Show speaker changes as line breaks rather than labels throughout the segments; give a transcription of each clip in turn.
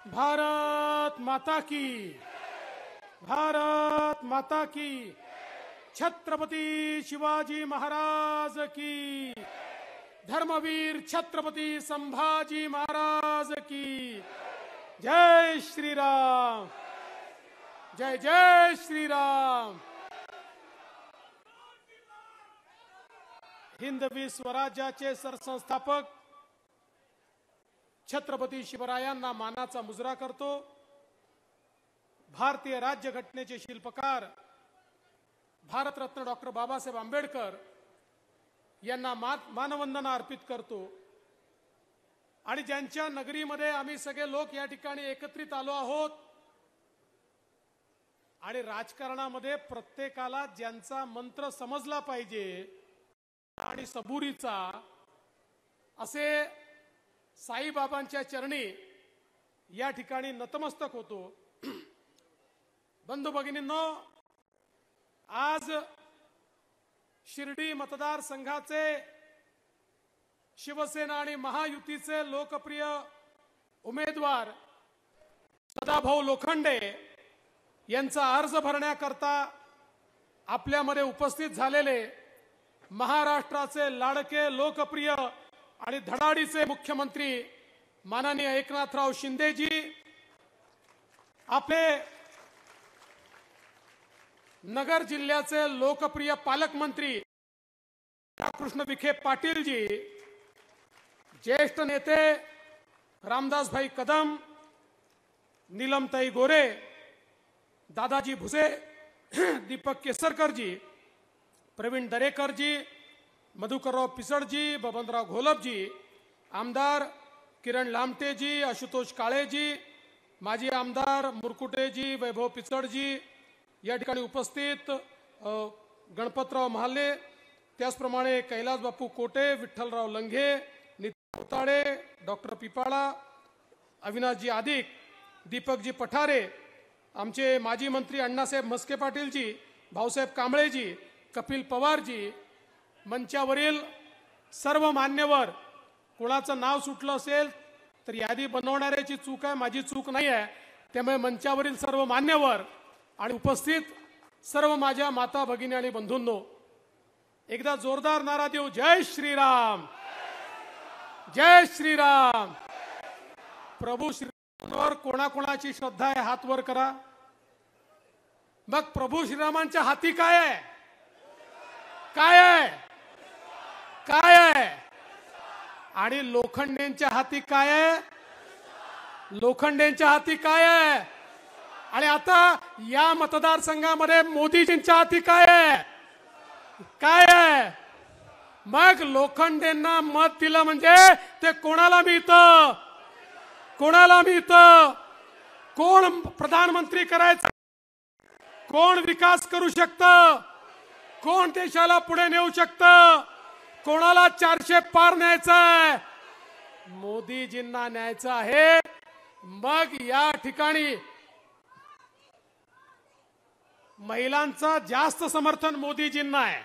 भारत माता की, भारत माता की, छत्रपती शिवाजी महाराज की, धर्मवीर छत्रपती संभाजी महाराज की, जय श्री राम, जय जय श्री राम। हिंदवी स्वराज्याचे सरसंस्थापक छत्रपती शिवरायांना मानाचा मुजरा करतो। भारतीय राज्यघटनेचे शिल्पकार भारतरत्न डॉक्टर बाबासाहेब आंबेडकर यांना मानवंदना अर्पित करतो। आणि ज्यांच्या नगरीमध्ये आम्ही सगळे लोक या ठिकाणी एकत्रित आलो आहोत आणि राजकारणामध्ये प्रत्येकाला ज्यांचा मंत्र समजला पाहिजे आणि सबुरीचा, असे साईबाबांच्या चरणी या ठिकाणी नतमस्तक होतो। बंधू भगिनींनो, आज शिर्डी मतदारसंघाचे शिवसेना आणि महायुतीचे लोकप्रिय उमेदवार सदाभाऊ लोखंडे यांचा अर्ज भरण्याकरता आपल्यामध्ये उपस्थित झालेले महाराष्ट्राचे लाडके, लोकप्रिय आणि धडाडीचे मुख्यमंत्री माननीय एकनाथराव शिंदेजी, आपले नगर जिल्ह्याचे लोकप्रिय पालकमंत्री कृष्ण विखे पाटीलजी, ज्येष्ठ नेते रामदासभाई कदम, नीलमताई गोरे, दादाजी भुसे, दीपक केसरकरजी, प्रवीण दरेकरजी, मधुकरराव पिसडजी, बबनराव घोलपजी, आमदार किरण लामटेजी, आशुतोष काळेजी, माजी आमदार मुरकुटेजी, वैभव पिचडजी, या ठिकाणी उपस्थित गणपतराव महाले, त्याचप्रमाणे कैलास बापू कोटे, विठ्ठलराव लंघे, नितीन उताडे, डॉक्टर पिपाळा, अविनाशजी आदिक, दीपकजी पठारे, आमचे माजी मंत्री अण्णासाहेब म्हस्के पाटीलजी, भाऊसाहेब कांबळेजी, कपिल पवारजी, मंचावरील सर्व मान्यवर, कोणाचं नाव सुटलं असेल तर यादी बनवणाऱ्याची चूक आहे, माझी चूक नाही आहे। त्यामुळे मंचावरील सर्व मान्यवर आणि उपस्थित सर्व माझ्या माता भगिनी आणि बंधूंनो, एकदा जोरदार नारा देऊ, जय श्रीराम, जय श्रीराम। प्रभू श्रीरामांवर कोणाकोणाची श्रद्धा आहे हात वर करा। मग प्रभू श्रीरामांच्या हाती काय आहे? काय आहे? काय आहे? आणि लोखंडेंच्या हाती काय आहे? लोखंडेंच्या हाती काय आहे? आणि आता या मतदारसंघामध्ये मोदीजींच्या हाती काय आहे? काय आहे? मग लोखंडेंना मत दिलं म्हणजे ते कोणाला मिळतं? कोणाला मिळतं? कोण प्रधानमंत्री करायचं? कोण विकास करू शकतं? कोण देशाला पुढे नेऊ शकतं? कोणाला 400 पार न्यायचं आहे? मोदीजींना न्यायचं आहे। मग या ठिकाणी महिलांचं जास्त समर्थन मोदीजींना आहे।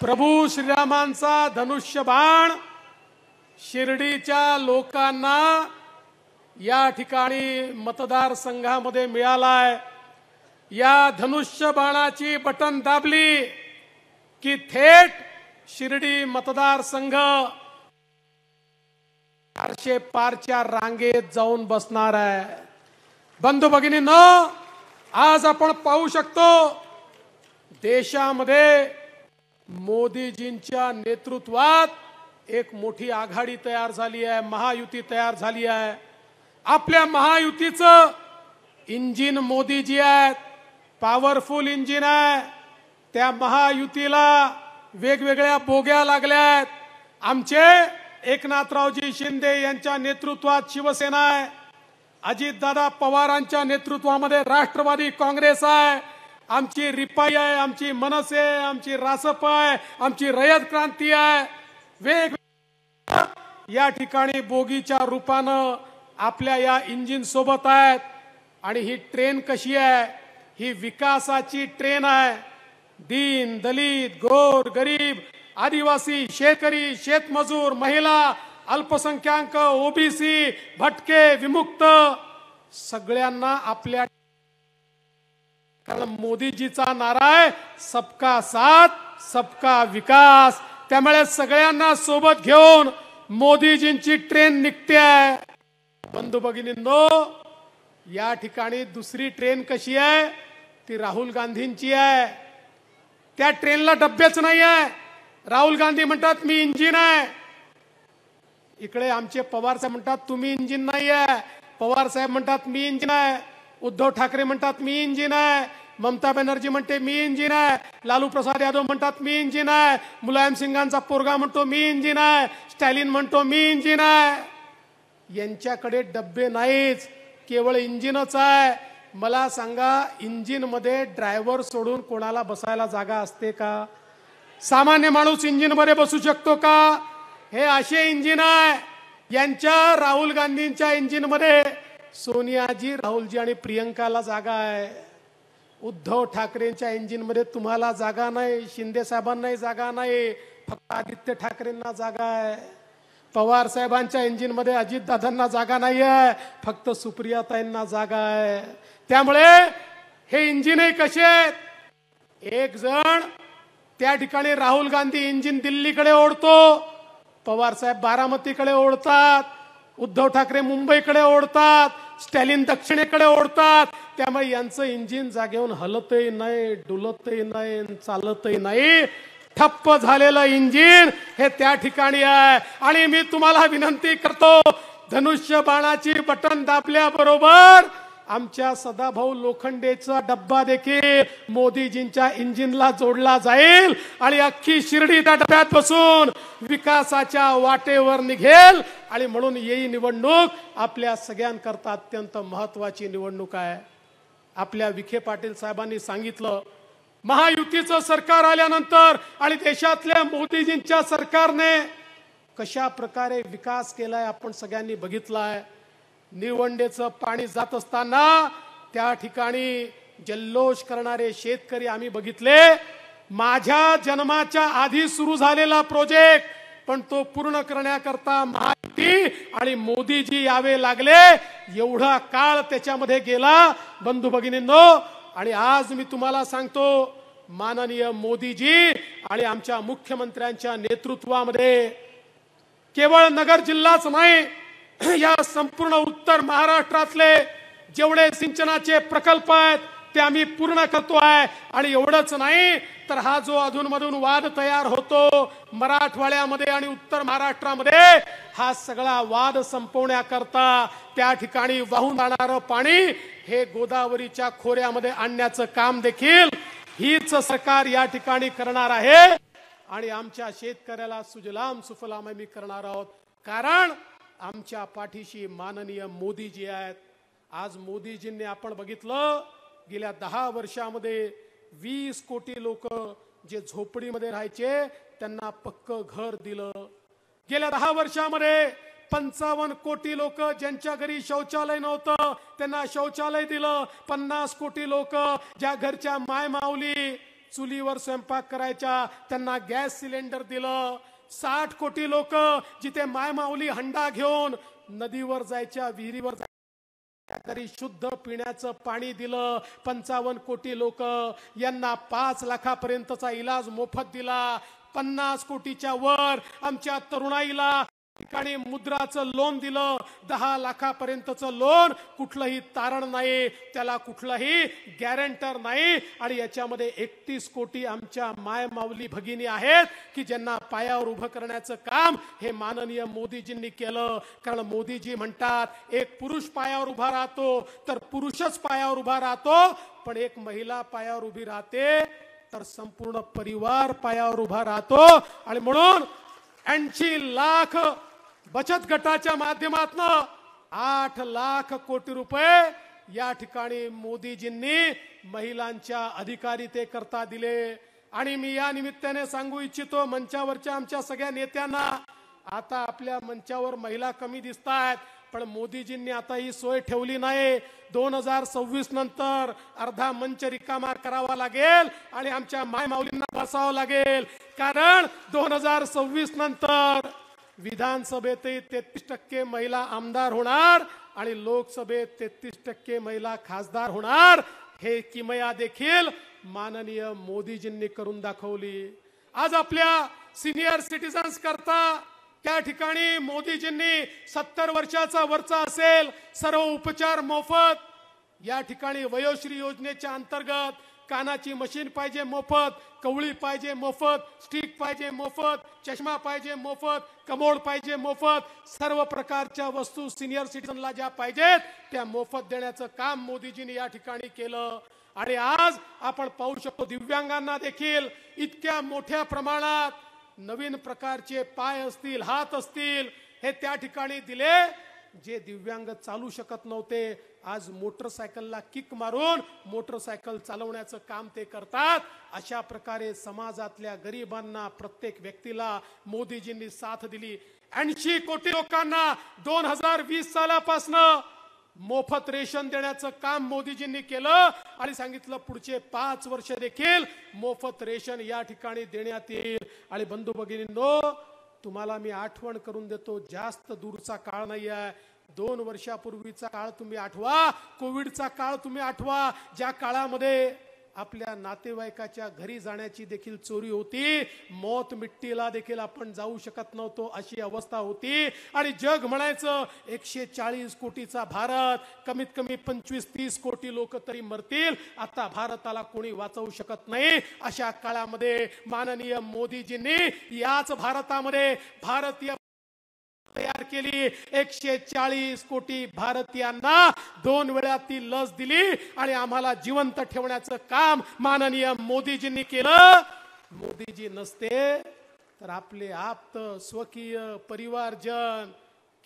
प्रभू श्रीरामांचा धनुष्यबाण शिर्डीच्या लोकांना या ठिकाणी मतदारसंघामध्ये मिळालाय। या धनुष्यबाणाची बटन दाबली की थेट शिर्डी मतदारसंघ 400 पारच्या रांगेत जाऊन बसणार आहे। बंधू भगिनींनो, आज आपण पाहू शकतो देशामध्ये मोदीजींच्या नेतृत्वात एक मोठी आघाडी तयार झाली आहे, महायुती तयार झाली आहे। आपल्या महायुतीचं इंजिन मोदीजी आहेत, पॉवरफुल इंजिन आहे। त्या महायुतीला वेगवेगळ्या बोग्या लागल्यात। आमचे एकनाथरावजी शिंदे यांच्या नेतृत्वात शिवसेना आहे, अजितदादा पवारांच्या नेतृत्वामध्ये राष्ट्रवादी काँग्रेस आहे, आमची रिपाई आहे, आमची मनसे आहे, आमची रासप आहे, आमची रयत क्रांती आहे। वेगवेगळ्या या ठिकाणी बोगीच्या रूपानं आपल्या या इंजिन सोबत आहेत। आणि ही ट्रेन कशी आहे? ही विकासाची ट्रेन आहे। दीन, दलित, गोर, गरीब आदिवासी, शेतकरी, शेतमजूर, महिला, अल्पसंख्याक, ओबीसी, भटके, विमुक्त सगळ्यांना आपल्या, कारण मोदीजीचा नारा आहे सबका साथ सबका विकास. त्यामुळे सगळ्यांना सोबत घेऊन मोदीजींची ट्रेन निघते आहे. बंधू भगिनींनो, या ठिकाणी दुसरी ट्रेन कशी आहे, ती राहुल गांधींची आहे. त्या ट्रेनला डब्बेच नाही आहे. राहुल गांधी म्हणतात मी इंजिन आहे. इकडे आमचे पवार साहेब म्हणतात तुम्ही इंजिन नाही आहे. पवार साहेब म्हणतात मी इंजिन आहे. उद्धव ठाकरे म्हणतात मी इंजिन आहे. ममता बॅनर्जी म्हणते मी इंजिन आहे. लालू प्रसाद यादव म्हणतात मी इंजिन आहे. मुलायम सिंगांचा पोरगा म्हणतो मी इंजिन आहे. स्टॅलिन म्हणतो मी इंजिन आहे. यांच्याकडे डब्बे नाहीच, केवळ इंजिनच आहे. मला सांगा, इंजिन मध्ये ड्रायव्हर सोडून कोणाला बसायला जागा असते का? सामान्य माणूस इंजिन मध्ये बसू शकतो का? हे असे इंजिन आहे. यांच्या राहुल गांधींच्या इंजिन मध्ये सोनियाजी, राहुलजी आणि प्रियंकाला जागा आहे. उद्धव ठाकरेंच्या इंजिन मध्ये तुम्हाला जागा नाही, शिंदे साहेबांनाही जागा नाही, फक्त आदित्य ठाकरेंना जागा आहे. पवार साहेबांच्या इंजिन मध्ये अजितदादांना जागा नाही आहे, फक्त सुप्रियाताईंना जागा आहे. त्यामुळे हे इंजिनही कसे आहेत? एक जण त्या ठिकाणी राहुल गांधी इंजिन दिल्लीकडे ओढतो, पवार साहेब बारामतीकडे ओढतात, उद्धव ठाकरे मुंबईकडे ओढतात, स्टॅलिन दक्षिणेकडे ओढतात. त्यामुळे यांचं इंजिन जागेहून हलतही नाही, डुलतही नाही, चालतही नाही. ठप्प झालेलं इंजिन हे त्या ठिकाणी आहे. आणि मी तुम्हाला विनंती करतो, धनुष्य बाणाची बटन दाबल्याबरोबर आमच्या सदाभाऊ लोखंडेचा डब्बा देखील मोदीजींच्या इंजिनला जोडला जाईल आणि अख्खी शिर्डी त्या डब्यात बसून विकासाच्या वाटेवर निघेल. आणि म्हणून ही निवडणूक आपल्या सगळ्यांकरता अत्यंत महत्वाची निवडणूक आहे. आपल्या विखे पाटील साहेबांनी सांगितलं, महायुतीचं सरकार आल्यानंतर आणि देशातल्या मोदीजींच्या सरकारने कशा प्रकारे विकास केलाय आपण सगळ्यांनी बघितलाय. निवंडेचं पाणी जात असताना त्या ठिकाणी जल्लोष करणारे शेतकरी आम्ही बघितले. माझ्या जन्माच्या आधी सुरू झालेला प्रोजेक्ट, पण तो पूर्ण करण्याकरता महायुती आणि मोदीजी यावे लागले. एवढा काळ त्याच्यामध्ये गेला बंधू भगिनींनो. आणि आज मी तुम्हाला सांगतो, माननीय मोदीजी आणि आमच्या मुख्यमंत्र्यांच्या नेतृत्वामध्ये केवळ नगर जिल्हाच नाही, या संपूर्ण उत्तर महाराष्ट्रातले जेवढे सिंचनाचे प्रकल्प आहेत ते आम्ही पूर्ण करतो आहे. आणि एवढंच नाही तर हा जो अधूनमधून वाद तयार होतो मराठवाड्यामध्ये आणि उत्तर महाराष्ट्रामध्ये, हा सगळा वाद संपवण्याकरता त्या ठिकाणी वाहून जाणारं पाणी हे गोदावरीच्या खोऱ्यामध्ये आणण्याचं काम देखील हीच सरकार या ठिकाणी करणार आहे. आणि आमच्या शेतकऱ्याला सुजलाम सुफलाम आम्ही करणार आहोत, कारण आमच्या पाठीशी माननीय मोदीजी आहेत. आज मोदीजींनी आपण बघितलं, गेल्या 10 वर्षामध्ये 20 कोटी लोक जे झोपडीमध्ये राहायचे त्यांना पक्क घर दिलं. गेल्या 10 वर्षामध्ये 55 कोटी लोक ज्यांच्या घरी शौचालय नव्हतं त्यांना शौचालय दिलं. 50 कोटी लोक ज्या घरच्या माय माऊली चुलीवर स्वयंपाक करायच्या त्यांना गॅस सिलेंडर दिलं. 60 कोटी लोक जिथे माय माऊली हंडा घेऊन नदीवर जायच्या, विहिरीवर जायच्या, तरी शुद्ध पिण्याचं पाणी दिलं. 55 कोटी लोक यांना 5 लाखापर्यंतचा इलाज मोफत दिला. 50 कोटीच्या वर आमच्या तरुणाईला ठिकाणी मुद्राचं लोन दिलं. 10 लाखापर्यंतचं लोन, कुठलंही तारण नाही, त्याला कुठलाही गॅरंटर नाही. आणि याच्यामध्ये 31 कोटी आमच्या माय माऊली भगिनी आहेत की ज्यांना पायावर उभं करण्याचं काम हे माननीय मोदीजींनी केलं. कारण मोदीजी म्हणतात, एक पुरुष पायावर उभा राहतो तर पुरुषच पायावर उभा राहतो, पण एक महिला पायावर उभी राहते तर संपूर्ण परिवार पायावर उभा राहतो. आणि म्हणून 80 लाख बचत गटाच्या माध्यमातून 8 लाख कोटी रुपये या ठिकाणी मोदीजींनी महिलांच्या अधिकारितेकरता दिले. आणि मी या निमित्ताने सांगू इच्छितो मंचावरच्या आमच्या सगळ्या नेत्यांना, आता आपल्या मंचावर महिला कमी दिसतायत, पण मोदीजींनी आता ही सोय ठेवली नाही. 2026 नंतर अर्धा मंच रिकामा करावा लागेल आणि आमच्या मायमाऊलींना बसावं लागेल. कारण 2026 नंतर विधानसभेतही 33% महिला आमदार होणार आणि लोकसभेत 33% महिला खासदार होणार. हे किमया देखील माननीय मोदीजींनी करून दाखवली. आज आपल्या सिनियर सिटीजन्स करता त्या ठिकाणी मोदीजींनी 70 वर्षाचा वरचा असेल सर्व उपचार मोफत. या ठिकाणी वयोश्री योजनेच्या अंतर्गत कानाची मशीन पाहिजे मोफत, कवळी पाहिजे मोफत, स्टिक पाहिजे मोफत, चष्मा पाहिजे मोफत, कमोड पाहिजे मोफत, सर्व प्रकारच्या वस्तू सिनियर सिटीजनला ज्या पाहिजेत त्या मोफत देण्याचं काम मोदीजींनी या ठिकाणी केलं. आणि आज आपण पाहू शकतो दिव्यांगांना देखील इतक्या मोठ्या प्रमाणात नवीन प्रकारचे पाय असतील, हात असतील, हे त्या ठिकाणी दिले. जे दिव्यांग चालू शकत नव्हते आज मोटरसायकलला किक मारून मोटरसायकल चालवण्याचं काम ते करतात. अशा प्रकारे समाजातल्या गरिबांना प्रत्येक व्यक्तीला मोदीजींनी साथ दिली. 80 कोटी लोकांना 2020 सालापासून मोफत रेशन देण्याचं काम मोदीजींनी केलं आणि सांगितलं पुढचे 5 वर्ष देखील मोफत रेशन या ठिकाणी देण्यात येईल. आणि बंधू भगिनींनो, तुम्हाला मी आठवण करून देतो, जास्त दूरचा काळ नाही आहे. 2 वर्षापूर्वीचा काळ तुम्ही आठवा, कोविडचा काळ तुम्ही आठवा, ज्या काळामध्ये आपल्या नातेवाईकाच्या घरी जाण्याची देखील चोरी होती, मौत मिट्टीला देखील आपण जाऊ शकत नव्हतो, अशी अवस्था होती. आणि जग म्हणायचं 140 कोटीचा भारत, कमीत कमी 25-30 कोटी लोक तरी मरतील, आता भारताला कोणी वाचवू शकत नाही. अशा काळामध्ये माननीय मोदीजींनी याच भारतामध्ये भारतीय तयार केली. 140 कोटी भारतीयांना 2 वेळा ती लस दिली आणि आम्हाला जिवंत ठेवण्याचं काम माननीय मोदीजींनी केलं. मोदीजी नसते तर आपले आप्त, स्वकीय, परिवारजन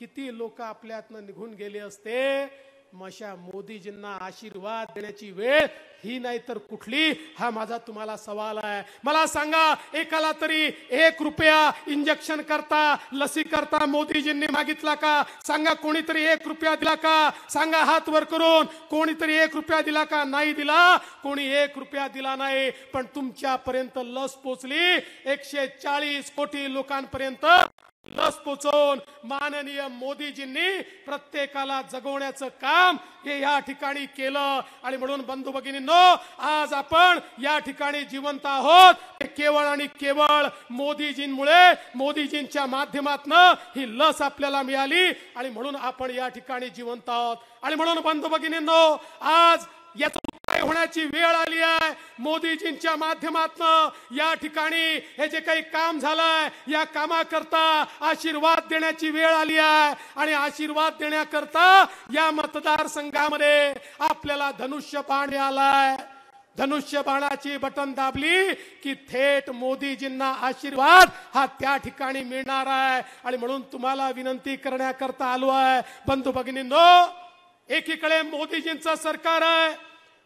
किती लोक आपल्यातनं निघून गेले असते. अशा मोदीजींना आशीर्वाद देण्याची वेळ ही नाही तर कुठली, हा माझा तुम्हाला सवाल आहे. मला सांगा, एकाला तरी 1 रुपया इंजेक्शन करता, लसी करता मोदीजींनी मागितला का? सांगा, कोणीतरी 1 रुपया दिला का? सांगा हात वर करून, कोणीतरी 1 रुपया दिला का? नाही दिला, कोणी 1 रुपया दिला नाही. पण तुमच्यापर्यंत लस पोचली. 140 कोटी लोकांपर्यंत लस पोचवून माननीय मोदीजींनी प्रत्येकाला जगवण्याचं काम हे या ठिकाणी केलं. आणि म्हणून बंधू भगिनींनो, आज आपण या ठिकाणी जिवंत आहोत हे केवळ आणि केवळ मोदीजींमुळे, मोदीजींच्या माध्यमातून ही लस आपल्याला मिळाली आणि म्हणून आपण या ठिकाणी जिवंत आहोत. आणि म्हणून बंधू भगिनींनो, आज याचा होण्याची वेळ आली आहे. मोदीजींच्या माध्यमातून या ठिकाणी हे जे काही काम झालंय, या कामाकरता आशीर्वाद देण्याची वेळ आली आहे. आणि आशीर्वाद देण्याकरता या मतदारसंघामध्ये आपल्याला धनुष्यबाण आलाय. धनुष्यबाणाची बटन दाबली की थेट मोदीजींना आशीर्वाद हा त्या ठिकाणी मिळणार आहे. आणि म्हणून तुम्हाला विनंती करण्याकरता आलो आहे. बंधू भगिनींनो, एकीकडे मोदीजींचं सरकार आहे,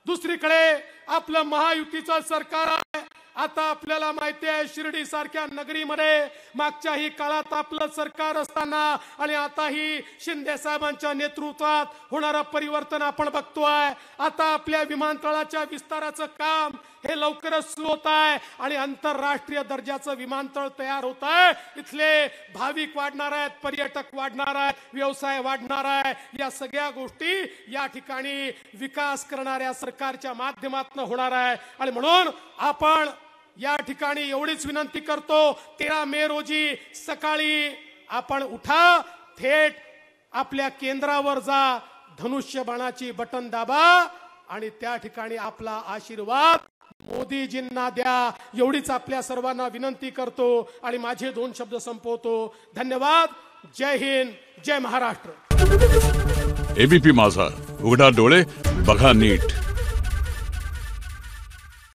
दुसरीकडे आपलं महायुतीचं सरकार आहे. आता आपल्याला माहिती आहे, शिर्डी सारख्या नगरीमध्ये मागच्याही काळात आपलं सरकार असताना आणि आताही शिंदे साहेबांच्या नेतृत्वात होणारं परिवर्तन आपण बघतोय. आता आपल्या विमानतळाच्या विस्ताराचं काम हे लवकरच सुरू होत आहे आणि आंतरराष्ट्रीय दर्जाचं विमानतळ तयार होत आहे. इथले भाविक वाढणार आहेत, पर्यटक वाढणार आहेत, व्यवसाय वाढणार आहे. या सगळ्या गोष्टी या ठिकाणी विकास करणाऱ्या सरकारच्या माध्यमातून होणार आहे. आणि म्हणून आपण या ठिकाणी एवढीच विनंती करतो, 13 मे रोजी सकाळी आपण उठा, थेट आपल्या केंद्रावर जा, धनुष्यबाणाची बटन दाबा आणि त्या ठिकाणी आपला आशीर्वाद मोदीजींना द्या. एवढीच आपल्या सर्वांना विनंती करतो आणि माझे 2 शब्द संपवतो. धन्यवाद. जय हिंद, जय महाराष्ट्र.
एबीपी माझा, उघडा डोळे बघा नीट.